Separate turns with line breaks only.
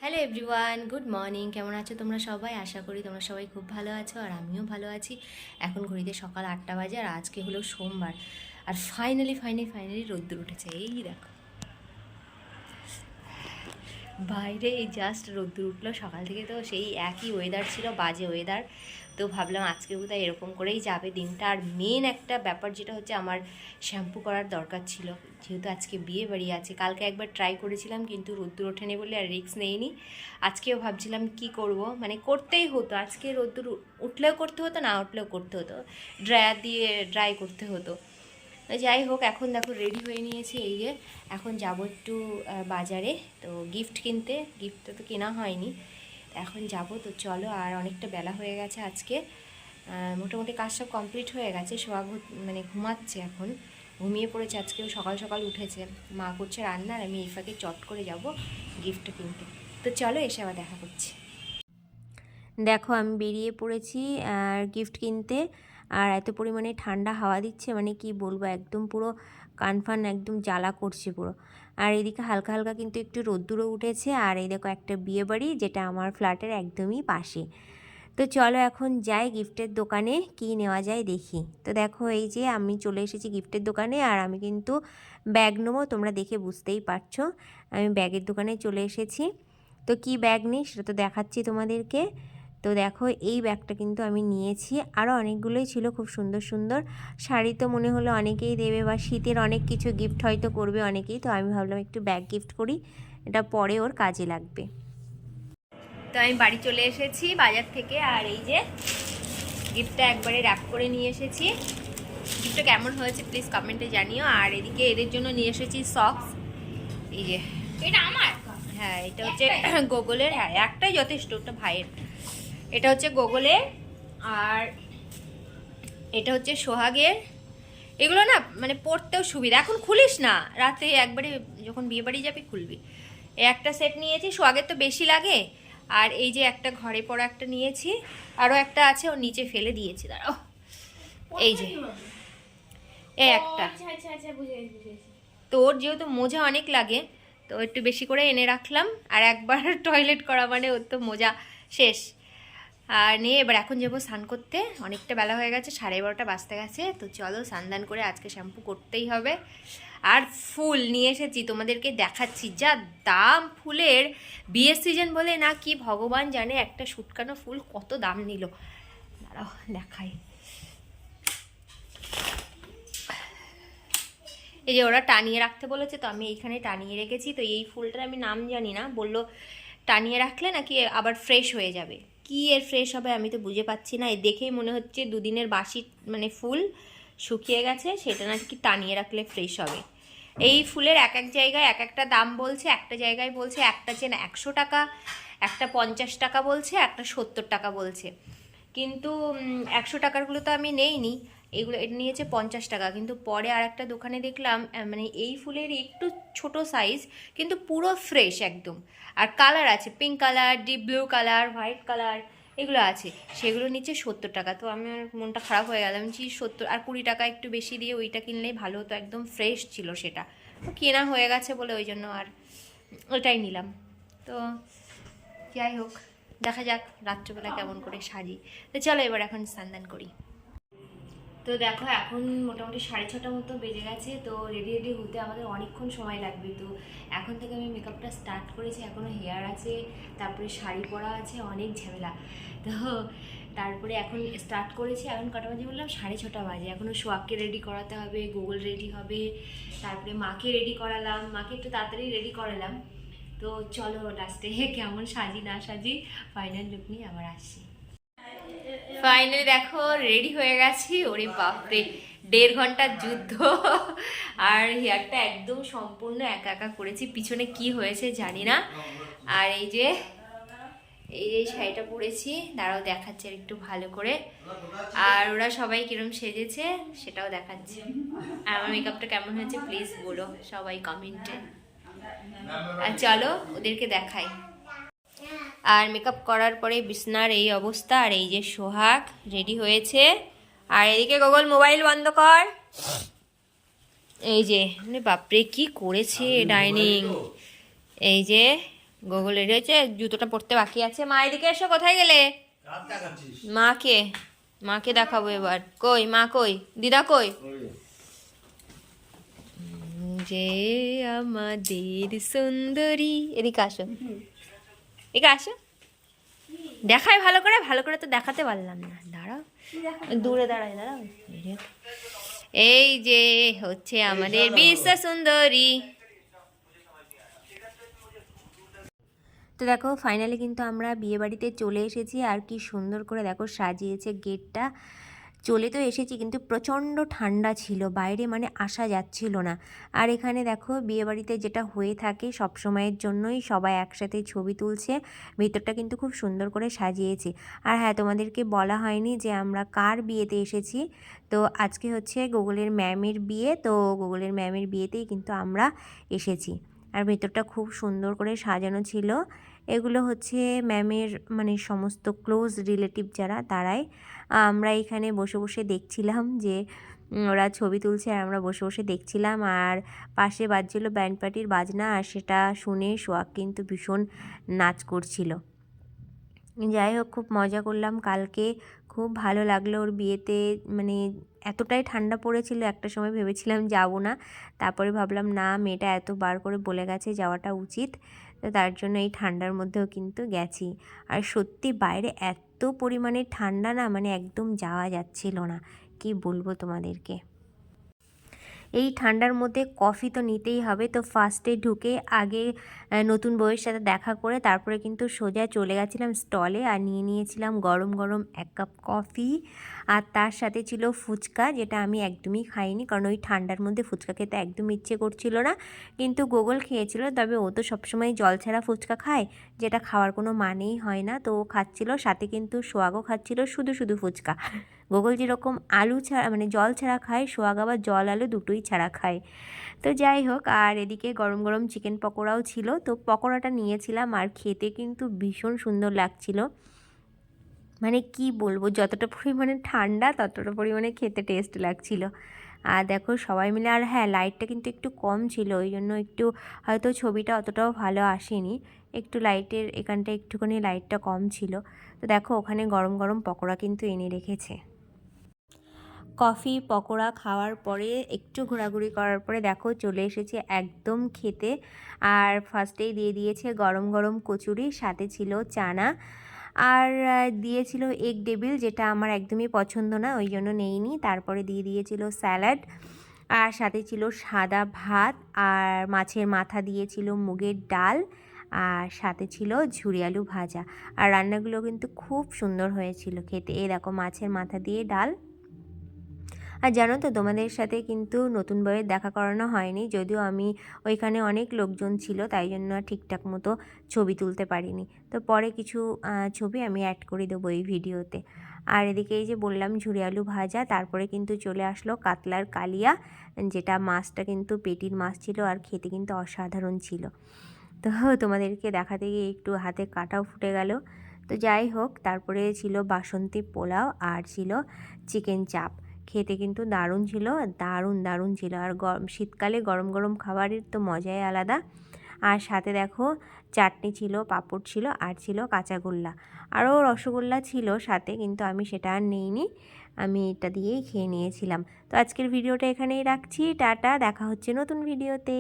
Hello everyone, good morning. কেমন আছো তোমরা সবাই? আশা করি তোমরা সবাই খুব ভালো আছো, আর আমিও ভালো আছি। এখন ঘড়িতে সকাল 8টা বাজে, আর আজকে হলো সোমবার। আর ফাইনালি রোদ্দুর উঠেছে। এই দেখো বাইরে এই জাস্ট রোদ্দুর উঠলো। সকাল থেকে তো সেই একই ওয়েদার ছিল, বাজে ওয়েদার। তো ভাবলাম আজকে বোধহয় এরকম করেই যাবে দিনটা। আর মেন একটা ব্যাপার যেটা হচ্ছে, আমার শ্যাম্পু করার দরকার ছিল, যেহেতু আজকে বিয়ে বাড়ি আছে। কালকে একবার ট্রাই করেছিলাম, কিন্তু রোদ্দুর ওঠেনি বলে আর রিস্ক নেইনি। আজকেও ভাবছিলাম কি করব, মানে করতেই হতো। আজকে রোদ্দুর উঠলেও করতে হতো, না উঠলেও করতে হতো, ড্রায়ার দিয়ে ড্রাই করতে হতো। যাই হোক, এখন দেখো রেডি হয়ে নিয়েছি। এই যে এখন যাব একটু বাজারে, তো গিফট কিনতে। গিফটটা তো কেনা হয়নি, এখন যাব। তো চলো, আর অনেকটা বেলা হয়ে গেছে আজকে। মোটামুটি কাজ সব কমপ্লিট হয়ে গেছে। সোহাগ মানে ঘুমাচ্ছে এখন, ঘুমিয়ে পড়েছে। আজকেও সকাল সকাল উঠেছে, মা করছে রান্না, আর আমি এই ফাঁকে চট করে যাব গিফটটা কিনতে। তো চলো, এসে আবার দেখা করছি। দেখো আমি বেরিয়ে পড়েছি আর গিফট কিনতে। আর এত পরিমাণে ঠান্ডা হাওয়া দিচ্ছে, মানে কি বলবো, একদম পুরো কানফান একদম জ্বালা করছে পুরো। আর এদিকে হালকা হালকা কিন্তু একটু রোদ্দুরও উঠেছে। আর এই দেখো একটা বিয়ে বাড়ি, যেটা আমার ফ্ল্যাটের একদমই পাশে। তো চলো এখন যাই গিফটের দোকানে, কি নেওয়া যায় দেখি। তো দেখো এই যে আমি চলে এসেছি গিফটের দোকানে, আর আমি কিন্তু ব্যাগ নেবো। তোমরা দেখে বুঝতেই পারছো আমি ব্যাগের দোকানে চলে এসেছি। তো কি ব্যাগ নিই সেটা তো দেখাচ্ছি তোমাদেরকে। তো দেখো এই ব্যাগটা কিন্তু আমি নিয়েছি। আরও অনেকগুলোই ছিল খুব সুন্দর সুন্দর। শাড়ি তো মনে হলো অনেকেই দেবে, বা শীতের অনেক কিছু গিফট হয়তো করবে অনেকেই। তো আমি ভাবলাম একটু ব্যাগ গিফট করি, এটা পরে ওর কাজে লাগবে। তো আমি বাড়ি চলে এসেছি বাজার থেকে, আর এই যে গিফটটা একবারে র্যাপ করে নিয়ে এসেছি। গিফটটা কেমন হয়েছে প্লিজ কমেন্টে জানিও। আর এদিকে এদের জন্য নিয়ে এসেছি সক্স। এই যে এটা আমার, হ্যাঁ এটা হচ্ছে গুগলের। হ্যাঁ একটাই যথেষ্ট, ওটা ভাইয়ের। এটা হচ্ছে গুগলের, আর এটা হচ্ছে সোহাগের। এগুলো না মানে পরতেও সুবিধা। এখন খুলিস না, রাতে একবারে যখন বিয়ে বাড়ি যাবি খুলবি। এই একটা সেট নিয়েছি, সোহাগের তো বেশি লাগে। আর এই যে একটা ঘরে পড়া একটা নিয়েছি, আরও একটা আছে, ওর নিচে ফেলে দিয়েছি, দাঁড়াও। এই যে এই একটা। তো ওর যেহেতু মোজা অনেক লাগে, তো একটু বেশি করে এনে রাখলাম। আর একবার টয়লেট করা মানে ওর তো মোজা শেষ। আর নিয়ে এবার এখন যাবো স্নান করতে। অনেকটা বেলা হয়ে গেছে, 12:30 বাজতে গেছে। তো চলো স্নান করে আজকে শ্যাম্পু করতেই হবে। আর ফুল নিয়ে এসেছি, তোমাদেরকে দেখাচ্ছি। যা দাম ফুলের, বিয়ের সিজন বলে না কি ভগবান জানে, একটা শুটকানো ফুল কত দাম নিল। দাঁড়াও দেখাই। এই যে ওরা টানিয়ে রাখতে বলেছে, তো আমি এইখানে টানিয়ে রেখেছি। তো এই ফুলটার আমি নাম জানি না, বললো টানিয়ে রাখলে নাকি আবার ফ্রেশ হয়ে যাবে। কি এর ফ্রেশ হবে আমি তো বুঝে পাচ্ছি না। এই দেখেই মনে হচ্ছে দুদিনের বাসি মানে ফুল শুকিয়ে গেছে, সেটা নাকি টানিয়ে রাখলে ফ্রেশ হবে। এই ফুলের এক এক জায়গায় এক একটা দাম বলছে। একটা জায়গায় বলছে একটা চেন 100 টাকা, একটা 50 টাকা বলছে, একটা 70 টাকা বলছে। কিন্তু 100 টাকারগুলো তো আমি নেইনি, এগুলো এটা নিয়েছে 50 টাকা। কিন্তু পরে আর একটা দোকানে দেখলাম মানে এই ফুলের একটু ছোট সাইজ, কিন্তু পুরো ফ্রেশ একদম। আর কালার আছে, pink colour, deep blue colour, white colour, এগুলো আছে। সেগুলো নিচ্ছে 70 টাকা। তো আমার মনটা খারাপ হয়ে গেল। আমি 70 আর 20 টাকা একটু বেশি দিয়ে ওইটা কিনলেই ভালো হতো, একদম ফ্রেশ ছিল সেটা। তো কেনা হয়ে গেছে বলে ওই জন্য আর ওইটাই নিলাম। তো যাই হোক, দেখা যাক রাত্রেবেলা কেমন করে সাজি। তো চলো এবার এখন স্নান করি। তো দেখো এখন মোটামুটি 6:30 মতো বেজে গেছে। তো রেডি হতে আমাদের অনেকক্ষণ সময় লাগবে। তো এখন থেকে আমি মেকআপটা স্টার্ট করেছি, এখনও হেয়ার আছে, তারপরে শাড়ি পরা আছে, অনেক ঝামেলা। তো তারপরে এখন স্টার্ট করেছি। এখন কটা বাজে বললাম? 6:30 বাজে। এখনও সোয়াককে রেডি করাতে হবে, গুগল রেডি হবে, তারপরে মাকে রেডি করালাম, মাকে একটু তাড়াতাড়ি রেডি করালাম। তো চলো লাস্টে কেমন সাজি না সাজি ফাইনাল লুক নিয়ে আবার আসছি। ফাইনালি দেখো রেডি হয়ে গেছি। ওরে বাপরে, 1.5 ঘন্টার যুদ্ধ। আর হেয়ারটা একদম সম্পূর্ণ একা একা করেছি, পিছনে কি হয়েছে জানি না। আর এই যে শাড়িটা পরেছি, দাঁড়াও দেখাচ্ছি আর একটু ভালো করে। আর ওরা সবাই কিরম সেজেছে সেটাও দেখাচ্ছি। আর আমার মেকআপটা কেমন হয়েছে প্লিজ বলো সবাই কমেন্টে। আর চলো ওদেরকে দেখাই। আর মেকআপ করার পরে বিছনার এই অবস্থা। আর এই যে সোহাগ রেডি হয়েছে। আর এদিকে গুগল মোবাইল বন্ধ কর। এই যে বাপরে কি করেছে ডাইনিং। এই যে গুগল রেডি হয়েছে, জুতোটা পড়তে বাকি আছে। মা এদিকে এসো, কোথায় গেলে? মাকে মাকে দেখাবো এবার। কই মা, কই দিদা, কই যে আমাদের সুন্দরী? এদিকে আসো, এদিকে আসো, দেখাই ভালো করে। ভালো করে তো দেখাতে পারলাম না, দাঁড়াও দূরে দাঁড়াই, দাঁড়াও। এই যে হচ্ছে আমাদের বিশ্ব সুন্দরী। তো দেখো ফাইনালি কিন্তু আমরা বিয়ে বাড়িতে চলে এসেছি। আর কি সুন্দর করে দেখো সাজিয়েছে গেটটা। চলে তো এসেছি কিন্তু প্রচণ্ড ঠান্ডা ছিল বাইরে, মানে আসা যাচ্ছিল না। আর এখানে দেখো বিয়ে বাড়িতে যেটা হয়ে থাকে সব সময়ের জন্যই সবাই একসাথে ছবি তুলছে। ভিতরটা কিন্তু খুব সুন্দর করে সাজিয়েছে। আর হ্যাঁ, তোমাদেরকে বলা হয়নি যে আমরা কার বিয়েতে এসেছি। তো আজকে হচ্ছে গুগলের ম্যামের বিয়ে, তো গুগলের ম্যামের বিয়েতেই কিন্তু আমরা এসেছি। আর ভেতরটা খুব সুন্দর করে সাজানো ছিল। এগুলো হচ্ছে ম্যামের মানে সমস্ত ক্লোজ রিলেটিভ যারা, তারাই। আমরা এখানে বসে বসে দেখছিলাম যে ওরা ছবি তুলছে, আর আমরা বসে বসে দেখছিলাম। আর পাশে বাজছিল ব্যান্ড পার্টির বাজনা, আর সেটা শুনে সোহাগ কিন্তু ভীষণ নাচ করছিল। যাই হোক, খুব মজা করলাম কালকে, খুব ভালো লাগলো ওর বিয়েতে। মানে এতটাই ঠান্ডা পড়েছিল, একটা সময় ভেবেছিলাম যাব না, তারপরে ভাবলাম না, মেয়েটা এতবার করে বলে গেছে যাওয়াটা উচিত, তো তার জন্য এই ঠান্ডার মধ্যেও কিন্তু গেছি। আর সত্যি বাইরে এত পরিমাণে ঠান্ডা না, মানে একদম যাওয়া যাচ্ছিল না, কি বলবো তোমাদেরকে। এই ঠান্ডার মধ্যে কফি তো নিতেই হবে, তো ফার্স্টে ঢুকে আগে নতুন বউয়ের সাথে দেখা করে তারপরে কিন্তু সোজা চলে গেছিলাম স্টলে, আর নিয়ে নিয়েছিলাম গরম গরম 1 কাপ কফি। আর তার সাথে ছিল ফুচকা, যেটা আমি একদমই খাইনি, কারণ ওই ঠান্ডার মধ্যে ফুচকা খেতে একদম ইচ্ছে করছিল না। কিন্তু গুগল খেয়েছিল, তবে ও তো সবসময় জল ছাড়া ফুচকা খায়, যেটা খাওয়ার কোনো মানেই হয় না, তো ও খাচ্ছিল। সাথে কিন্তু সোহাগও খাচ্ছিল শুধু শুধু ফুচকা। গুগল যেরকম আলু ছাড়া মানে জল ছাড়া খায়, সোহাগ আবার জল আলু দুটোই ছাড়া খায়। তো যাই হোক, আর এদিকে গরম গরম চিকেন পকোড়াও ছিল, তো পকোড়াটা নিয়েছিলাম। আর খেতে কিন্তু ভীষণ সুন্দর লাগছিল, মানে কি বলবো, যতটা পরিমাণে ঠান্ডা ততটা পরিমাণে খেতে টেস্ট লাগছিল। আর দেখো সবাই মিলে, আর হ্যাঁ লাইটটা কিন্তু একটু কম ছিল, ওই জন্য একটু হয়তো ছবিটা অতটাও ভালো আসেনি, একটু লাইটের এখানটা একটুখানি লাইটটা কম ছিল। তো দেখো ওখানে গরম গরম পকোড়া কিন্তু এনে রেখেছে। কফি পকোড়া খাওয়ার পরে একটু ঘোরাঘুরি করার পরে দেখো চলে এসেছে একদম খেতে। আর ফার্স্টেই দিয়ে দিয়েছে গরম গরম কচুরি, সাথে ছিল চানা, আর দিয়েছিল এগ ডেভিল, যেটা আমার একদমই পছন্দ না, ওই জন্য নেইনি। তারপরে দিয়ে দিয়েছিল স্যালাড, আর সাথে ছিল সাদা ভাত, আর মাছের মাথা দিয়েছিল, মুগের ডাল, আর সাথে ছিল ঝুরি আলু ভাজা। আর রান্নাগুলো কিন্তু খুব সুন্দর হয়েছিল খেতে। এই দেখো মাছের মাথা দিয়ে ডাল। আর জানো তো, তোমাদের সাথে কিন্তু নতুন বউয়ের দেখা করানো হয়নি, যদিও আমি ওইখানে অনেক লোকজন ছিল, তাই জন্য ঠিকঠাক মতো ছবি তুলতে পারিনি। তো পরে কিছু ছবি আমি অ্যাড করে দেবো এই ভিডিওতে। আর এদিকে এই যে বললাম ঝুরি আলু ভাজা, তারপরে কিন্তু চলে আসলো কাতলার কালিয়া, যেটা মাছটা কিন্তু পেটির মাছ ছিল, আর খেতে কিন্তু অসাধারণ ছিল। তো তোমাদেরকে দেখাতে গিয়ে একটু হাতে কাটাও ফুটে গেল। তো যাই হোক, তারপরে ছিল বাসন্তী পোলাও, আর ছিল চিকেন চাপ। খেতে কিন্তু দারুণ ছিল, দারুণ দারুণ ছিল। আর শীতকালে গরম গরম খাবারের তো মজাই আলাদা। আর সাথে দেখো চাটনি ছিল, পাঁপড় ছিল, আর ছিল কাঁচাগোল্লা, আরও রসগোল্লা ছিল সাথে, কিন্তু আমি সেটা আর নিইনি, আমি এটা দিয়েই খেয়ে নিয়েছিলাম। তো আজকের ভিডিওটা এখানেই রাখছি, টাটা, দেখা হচ্ছে নতুন ভিডিওতে।